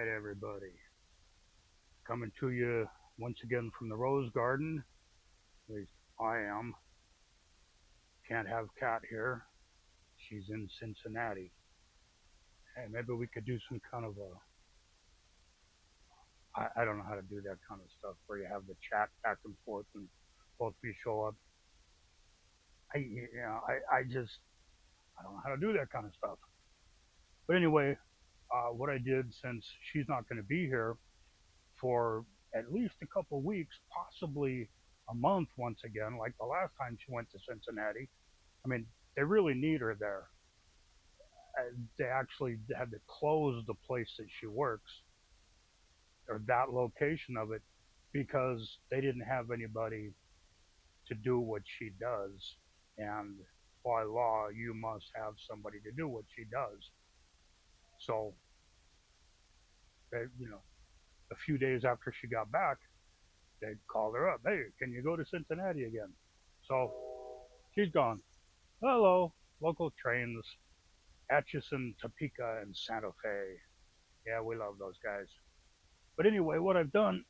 right, everybody. Coming to you once again from the Rose Garden. At least I am. Can't have Kat here. She's in Cincinnati. Hey, maybe we could do some kind of a. I don't know how to do that kind of stuff where you have the chat back and forth and both of you show up. I don't know how to do that kind of stuff. But anyway, what I did since she's not going to be here for at least a couple of weeks, possibly a month once again, like the last time she went to Cincinnati. I mean, they really need her there. They actually had to close the place that she works or that location of it because they didn't have anybody to do what she does. And by law, you must have somebody to do what she does. So, they, a few days after she got back, they called her up. Hey, can you go to Cincinnati again? So she's gone. Hello, local trains, Atchison, Topeka, and Santa Fe. Yeah, we love those guys. But anyway, what I've done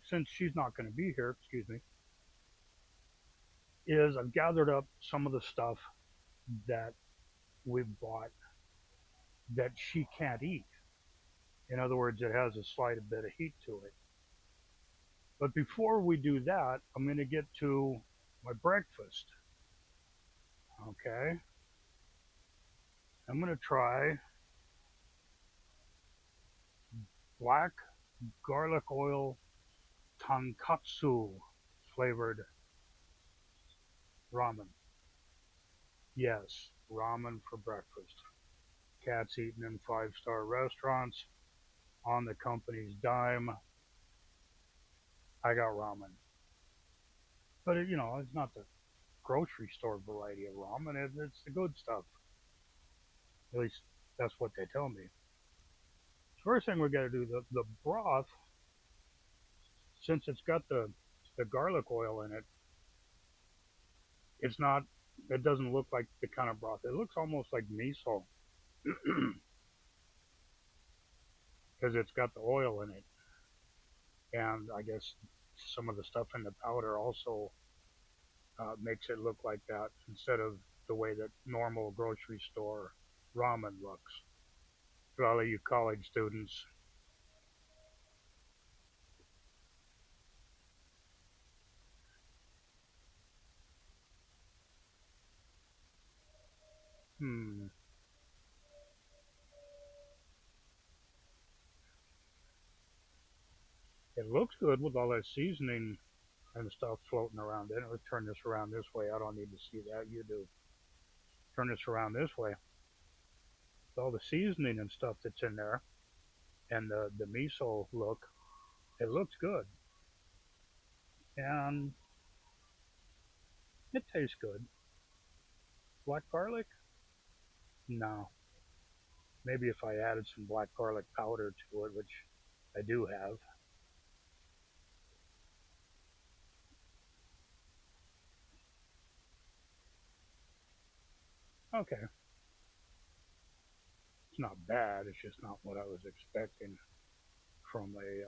since she's not going to be here, excuse me, is I've gathered up some of the stuff that we bought that she can't eat. In other words, it has a slight bit of heat to it. But before we do that, I'm going to get to my breakfast. Okay. I'm going to try black garlic oil tonkatsu flavored ramen. Yes, ramen for breakfast. Cats eaten in five-star restaurants on the company's dime. I got ramen. But, it's not the grocery store variety of ramen. It's the good stuff. At least that's what they tell me. First thing we got to do, the broth, since it's got the garlic oil in it, it's not, it doesn't look like the kind of broth. It looks almost like miso because it's got the oil in it. And I guess some of the stuff in the powder also makes it look like that instead of the way that normal grocery store ramen looks. For all of you college students, hmm, it looks good with all that seasoning and stuff floating around in it. Let's turn this around this way. I don't need to see that. You do. Turn this around this way. With all the seasoning and stuff that's in there and the miso look, it looks good. And it tastes good. Black garlic? No. Maybe if I added some black garlic powder to it, which I do have. Okay, it's not bad. It's just not what I was expecting from a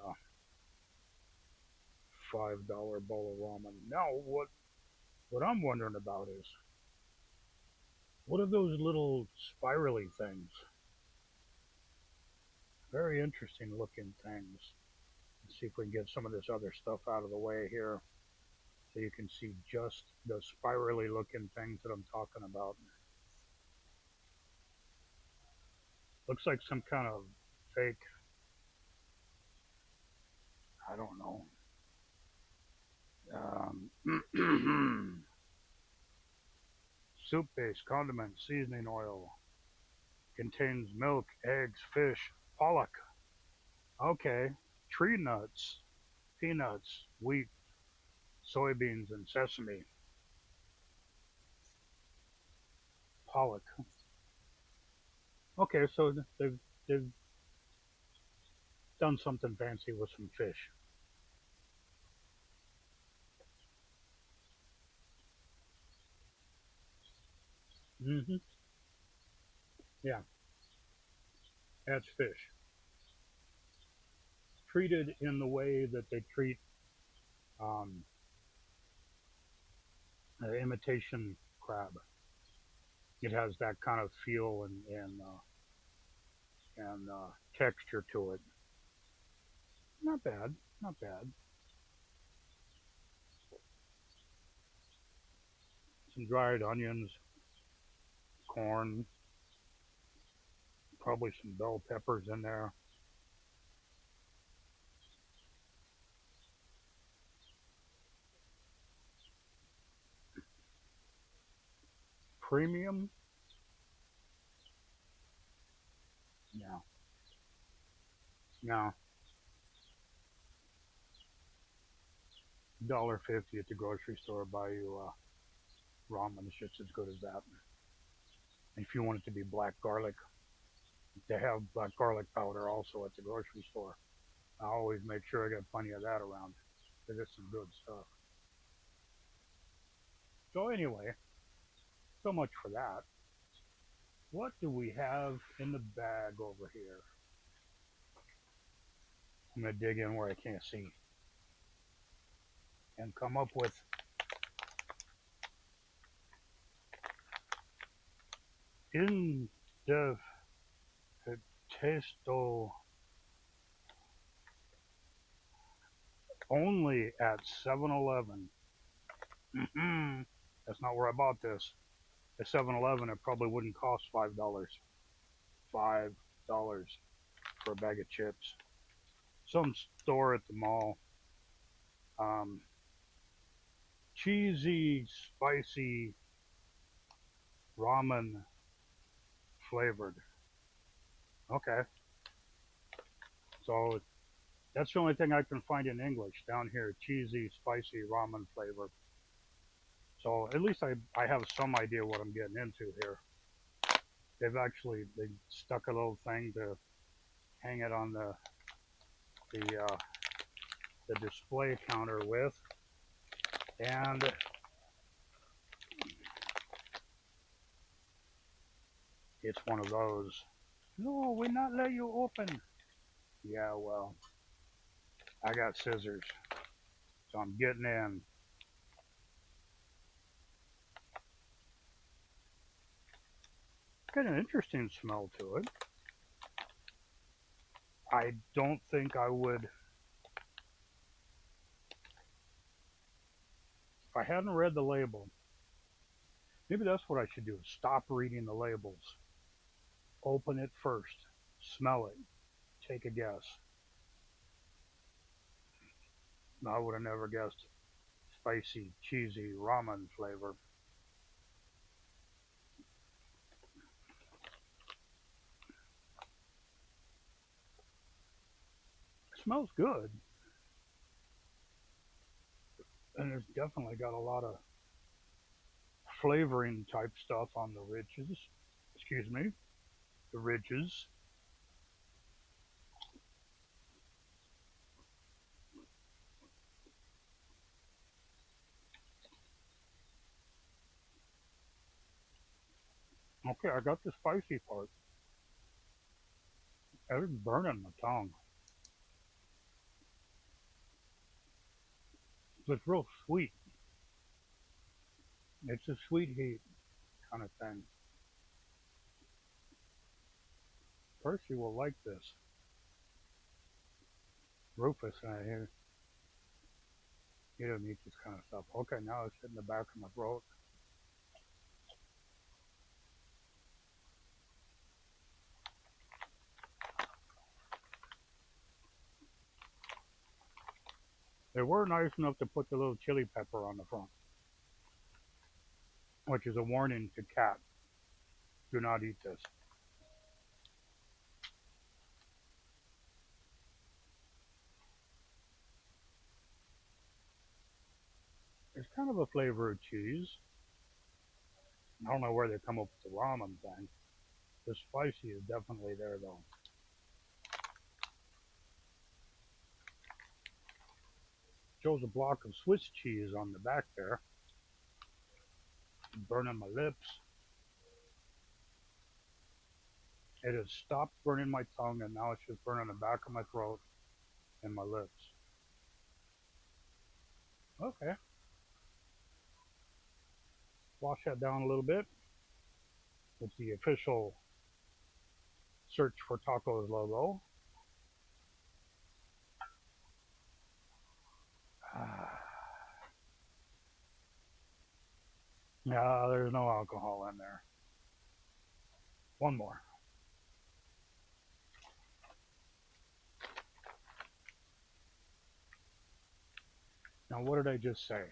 $5 bowl of ramen. Now, what I'm wondering about is what are those little spirally things? Very interesting looking things. Let's see if we can get some of this other stuff out of the way here so you can see just the spirally looking things that I'm talking about. Looks like some kind of fake, I don't know, soup base, condiment, seasoning oil. Contains milk, eggs, fish, pollock. Okay. Tree nuts, peanuts, wheat, soybeans, and sesame. Pollock. Okay, so they've done something fancy with some fish. Mm-hmm. Yeah, that's fish. treated in the way that they treat um, imitation crab. It has that kind of feel and texture to it. Not bad, not bad. Some dried onions, corn, probably some bell peppers in there. Premium, no, no. $1.50 at the grocery store buy you ramen. It's just as good as that. If you want it to be black garlic, they have black garlic powder also at the grocery store. I always make sure I got plenty of that around because it's some good stuff. So anyway, so much for that. What do we have in the bag over here? I'm gonna dig in where I can't see and come up with in the testo only at 7-Eleven. That's not where I bought this. At 7-Eleven, it probably wouldn't cost $5. $5 for a bag of chips. Some store at the mall. Um, cheesy, spicy ramen flavored. Okay, so that's the only thing I can find in English down here. Cheesy, spicy ramen flavor. So at least I have some idea what I'm getting into here. They stuck a little thing to hang it on the the display counter with, and it's one of those. No, we not let you open. Yeah, well, I got scissors, so I'm getting in. Got an interesting smell to it. I don't think I would, if I hadn't read the label, maybe that's what I should do. Stop reading the labels. Open it first. Smell it. Take a guess. I would have never guessed spicy, cheesy ramen flavor. It smells good, and it's definitely got a lot of flavoring type stuff on the ridges. Excuse me, the ridges. Okay, I got the spicy part. It's burning my tongue. It's real sweet. It's a sweet heat kind of thing. Percy will like this. Rufus, he don't eat this kind of stuff. Okay, now it's hitting the back of my throat. They were nice enough to put the little chili pepper on the front, which is a warning to cats. Do not eat this. It's kind of a flavor of cheese. I don't know where they come up with the ramen thing. The spicy is definitely there though. Shows a block of Swiss cheese on the back there. Burning my lips. It has stopped burning my tongue and now it's just burning the back of my throat and my lips. Okay, wash that down a little bit with the official Search for Tacos logo. Yeah, there's no alcohol in there. One more. Now, what did I just say?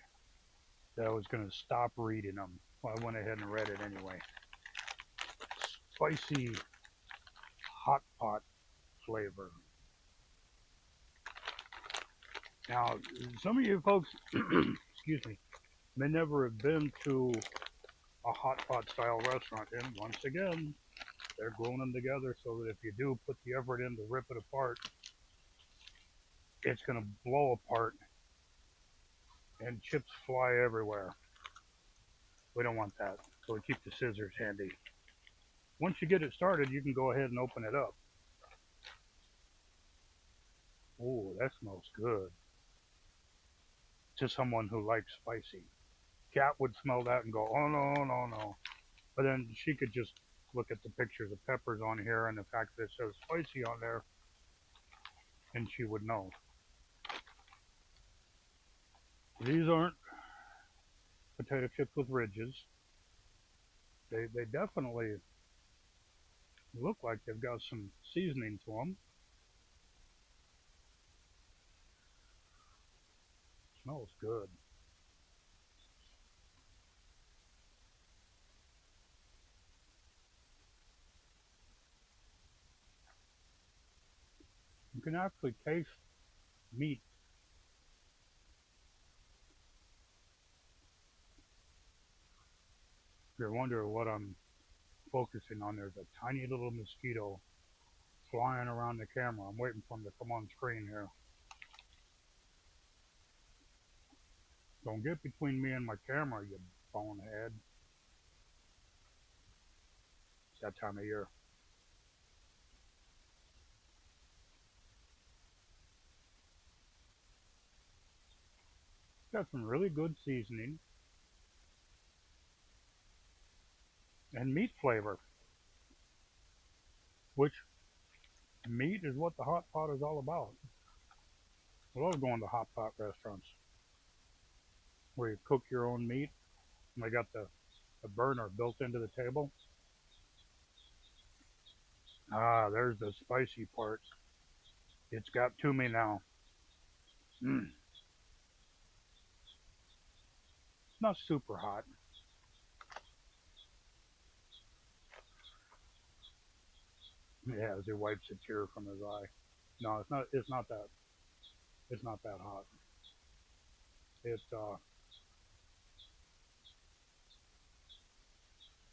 That I was going to stop reading them. Well, I went ahead and read it anyway. Spicy hot pot flavor. Now, some of you folks, excuse me, may never have been to a hot pot style restaurant. And once again, they're gluing them together so that if you do put the effort in to rip it apart, it's going to blow apart and chips fly everywhere. We don't want that, so we keep the scissors handy. Once you get it started, you can go ahead and open it up. Oh, that smells good. To someone who likes spicy. Cat would smell that and go, oh no, no, no. But then she could just look at the pictures of peppers on here and the fact that it says spicy on there, and she would know. These aren't potato chips with ridges. They definitely look like they've got some seasoning to them. Smells good. You can actually taste meat. If you're wondering what I'm focusing on, there's a tiny little mosquito flying around the camera. I'm waiting for him to come on screen here. Don't get between me and my camera, you bonehead. It's that time of year. Got some really good seasoning and meat flavor, which meat is what the hot pot is all about. I love going to hot pot restaurants where you cook your own meat and they got the burner built into the table. Ah, there's the spicy part. It's got to me now. Mm. It's not super hot. Yeah, as he wipes a tear from his eye. No, it's not. It's not that. It's not that hot. It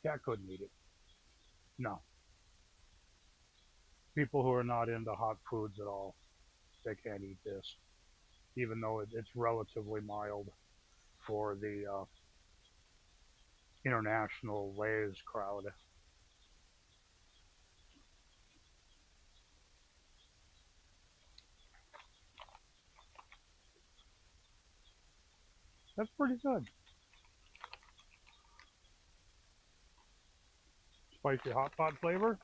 cat couldn't eat it. No, people who are not into hot foods at all, they can't eat this, even though it's relatively mild for the international Lay's crowd. That's pretty good. Spicy hot pot flavor.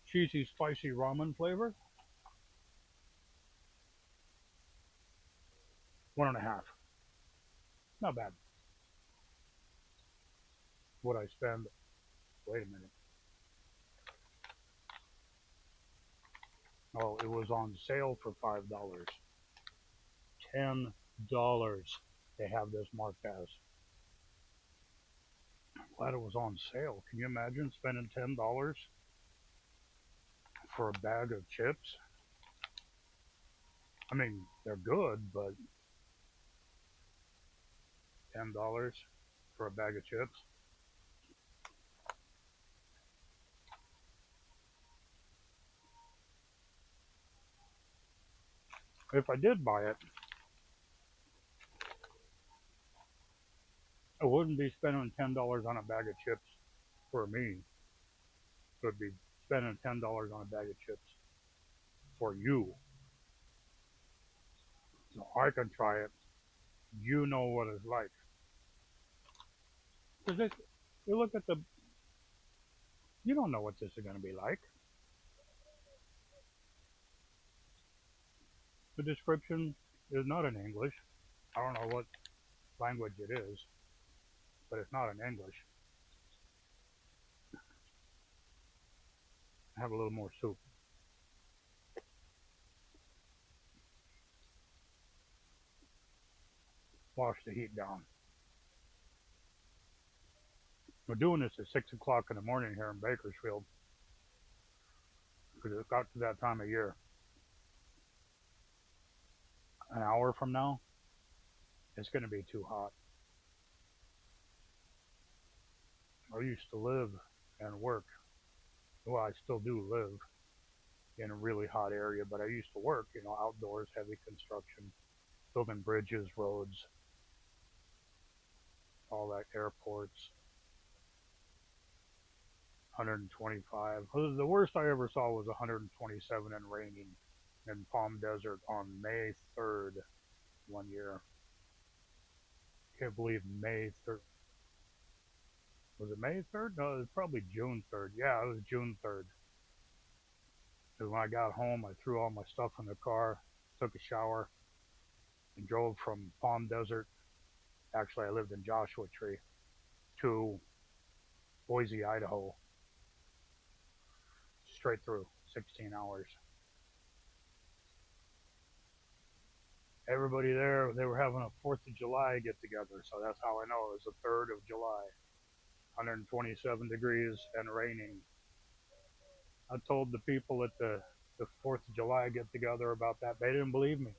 Cheesy spicy ramen flavor. 1.5. Not bad. Would I spend? Wait a minute. Oh, it was on sale for $5. $10. They have this marked as. Glad it was on sale. Can you imagine spending $10 for a bag of chips? I mean, they're good, but $10 for a bag of chips. If I did buy it, I wouldn't be spending $10 on a bag of chips for me. It would be spending $10 on a bag of chips for you. So I can try it. You know what it's like. Because you look at the, you don't know what this is going to be like. The description is not in English. I don't know what language it is, but it's not in English. Have a little more soup. Wash the heat down. We're doing this at 6 o'clock in the morning here in Bakersfield because it got to that time of year. An hour from now, it's going to be too hot. I used to live and work. Well, I still do live in a really hot area, but I used to work, outdoors, heavy construction, building bridges, roads, all that, airports, 125. The worst I ever saw was 127 and raining in Palm Desert on May 3rd one year. Can't believe May 3rd. Was it May 3rd? No, it was probably June 3rd. Yeah, it was June 3rd. Because when I got home, I threw all my stuff in the car, took a shower, and drove from Palm Desert. Actually, I lived in Joshua Tree to Boise, Idaho, straight through 16 hours. Everybody there, they were having a 4th of July get together, so that's how I know it was the 3rd of July. 127 degrees and raining. I told the people at the 4th of July get together about that. They didn't believe me.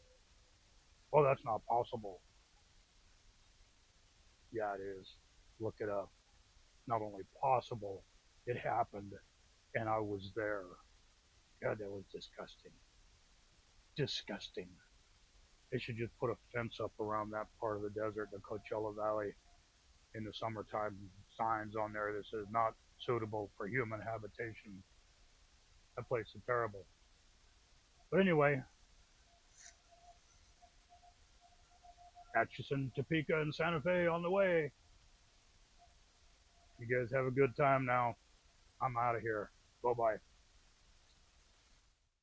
Oh, that's not possible. Yeah, it is. Look it up. Not only possible, it happened, and I was there. God, that was disgusting. Disgusting. They should just put a fence up around that part of the desert, the Coachella Valley, in the summertime. Signs on there that says not suitable for human habitation. That place is terrible. But anyway, Atchison, Topeka, and Santa Fe on the way. You guys have a good time now. I'm out of here. Bye bye.